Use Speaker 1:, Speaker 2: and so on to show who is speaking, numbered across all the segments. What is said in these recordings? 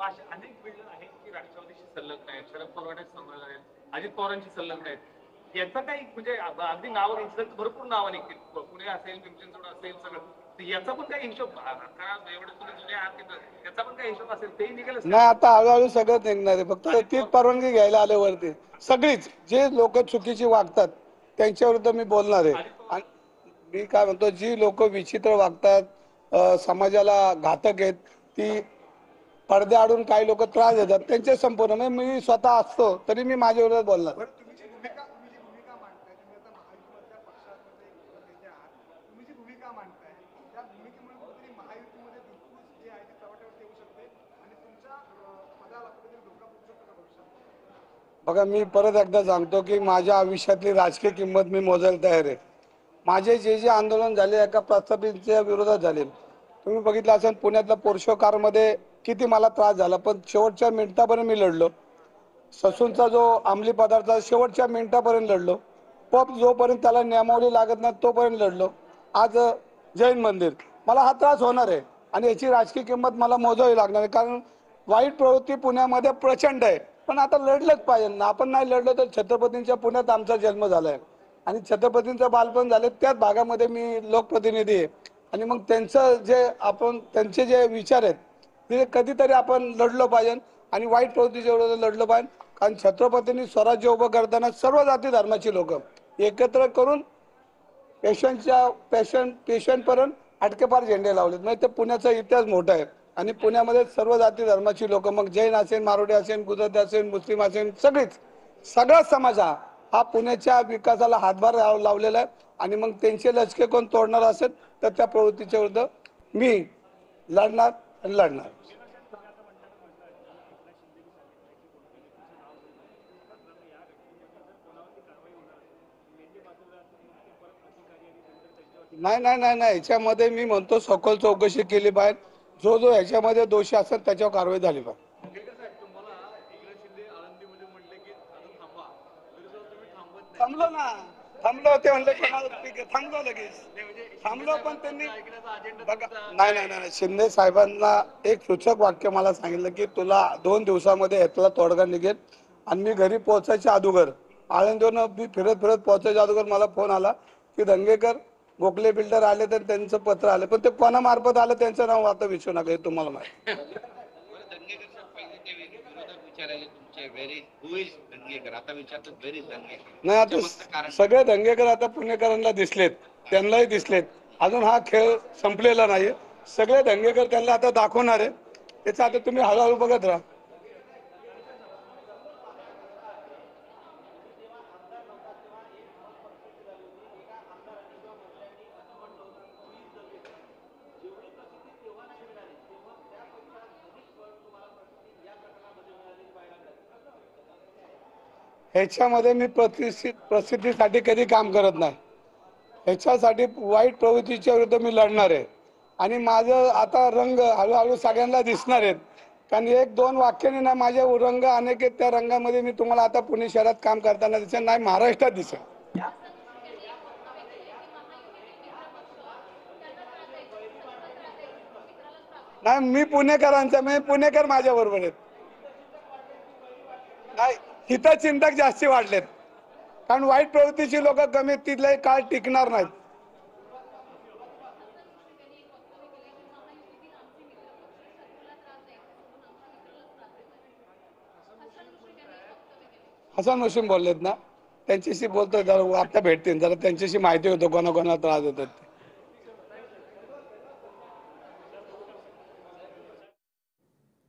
Speaker 1: अशा अनेक बिल्डर आहेत की राष्ट्रवादीशी संलग्न आहेत, शरद पवारांशी संलग्न आहेत, अजित पवारांशी संलग्न आहेत. याचा काही म्हणजे अगदी नाव घेतलं भरपूर नावं निघतील, पुणे असेल, पिंपरी चिंचवड असेल, सगळं. तर याचा पण काही हिशोब एवढे तुम्ही जुने आहात तिथं, याचा पण काही हिशोब असेल तेही निघेलच
Speaker 2: नाही. आता हळूहळू सगळं निघणार आहे. फक्त तीच परवानगी घ्यायला आले वरती. सगळीच जे लोक चुकीची वागतात त्यांच्याविरुद्ध मी बोलणार आहे. आणि मी काय म्हणतो, जी लोक विचित्र वागतात, समाजाला घातक आहेत, ती पडद्याआडून काही लोक त्रास देतात, त्यांचे संपूर्ण म्हणजे मी स्वतः असतो तरी मी माझ्या विरोधात बोलणार.
Speaker 3: तुम्ही जी भूमिका मांडताय, तुम्ही आता महायुतीमधल्या पक्षामध्ये नेते आहात, तुम्ही जी भूमिका मांडताय त्या भूमिकेमुळे कुठेतरी महायुतीमध्ये धुसफूस जी आहे ती चव्हाट्यावर येऊ शकते आणि तुमच्या पदाला कुठेतरी धोका पोहोचू शकतो का भविष्यात?
Speaker 2: बघा, मी परत एकदा सांगतो की माझ्या आयुष्यातली राजकीय किंमत मी मोजायला तयार आहे. माझे जे जे आंदोलन झाले एका प्रस्थापितच्या विरोधात झाले. तुम्ही बघितलं असेल पुण्यातल्या पोर्शो कारमध्ये किती मला त्रास झाला, पण शेवटच्या मिनिटापर्यंत मी लढलो. ससूनचा जो अंमली पदार्थ शेवटच्या मिनिटापर्यंत लढलो. पब जोपर्यंत त्याला नियमावली लागत नाही तोपर्यंत लढलो. आज जैन मंदिर, मला हा त्रास होणार आहे आणि याची राजकीय किंमत मला मोजावी लागणार आहे. कारण वाईट प्रवृत्ती पुण्यामध्ये प्रचंड आहे, पण आता लढलंच पाहिजे ना. आपण नाही लढलो तर छत्रपतींच्या पुण्यात आमचा जन्म झालाय आणि छत्रपतींचं बालपण झालं त्याच भागामध्ये मी लोकप्रतिनिधी आहे. आणि मग त्यांचं जे आपण त्यांचे जे विचार आहेत ते कधीतरी आपण लढलो पाहिजे आणि वाईट प्रवृत्तीच्या विरोधात लढलं पाहिजे. कारण छत्रपतींनी स्वराज्य उभं करताना सर्व जाती धर्माची लोक एकत्र करून पेशंटपर्यंत अटकेपार झेंडे लावलेत. म्हणजे ते पुण्याचा इतिहास मोठा आहे आणि पुण्यामध्ये सर्व जाती धर्माची लोक, मग जैन असेल, मारोडी असेल, गुजराती असेल, मुस्लिम असेल, सगळा समाज हा पुण्याच्या विकासाला हातभार लावलेला आहे. आणि मग त्यांचे लचके कोण तोडणार असेल तर त्या प्रवृत्तीच्या विरुद्ध मी लढणार आणि लढणार. नाही, याच्यामध्ये मी म्हणतो सखोल चौकशी केली पाहिजे. जो जो ह्याच्यामध्ये दोषी असेल त्याच्यावर कारवाई झाली पाहिजे. थांबलो ना, थांबलो. ते म्हणले थांबलो, लगेच थांबलो. पण त्यांनी बघा, नाही, शिंदे साहेबांना एक सूचक वाक्य मला सांगितलं की तुला 2 दिवसामध्ये यातला तोडगा निघेल. आणि मी घरी पोहोचायच्या अगोदर, आळंदीवरून मी फिरत पोहोचायच्या अगोदर मला फोन आला की दंगेकर गोखले बिल्डर आले तर त्यांचं पत्र आलं, पण ते कोणामार्फत आलं त्यांचं नाव आता विचारू नका, हे तुम्हाला माहिती. नाही, आता सगळे दंगेकर आता पुणेकरांना दिसलेत, त्यांनाही दिसलेत. अजून हा खेळ संपलेला नाही. सगळे दंगेकर त्यांना आता दाखवणार आहे. त्याचं आता तुम्ही हळूहळू बघत राहा. ह्याच्यामध्ये मी प्रसिद्धीसाठी कधी काम करत नाही. ह्याच्यासाठी वाईट प्रवृत्तीच्या विरुद्ध मी लढणार आहे. आणि माझं आता रंग हळूहळू सगळ्यांना दिसणार आहेत. कारण 1-2 वाक्याने ना माझे रंग अनेक आहेत. त्या रंगामध्ये मी तुम्हाला आता पुणे शहरात काम करताना दिसेल, नाही महाराष्ट्रात दिसेल. नाही, मी पुणेकरांचा, मी पुणेकर माझ्या बरोबर आहेत. नाही, हितचिंतक जास्ती वाढलेत. कारण वाईट प्रवृत्तीची लोक कमी, तिथले काळ टिकणार नाहीत. हसन मुश्रीफ बोललेत ना, त्यांच्याशी बोलतो, जरा आता भेटतील, जरा त्यांच्याशी माहिती होतं कोणाकोणाला त्रास देतात ते.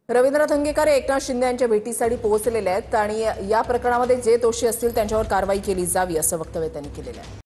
Speaker 4: रवींद्र धंगेकर एकनाथ शिंदे यांच्या भेटीसाठी पोहोचलेले आहेत आणि या प्रकरणामध्ये जे दोषी असतील त्यांच्यावर कारवाई केली जावी असं वक्तव्य त्यांनी केलेलं आहे.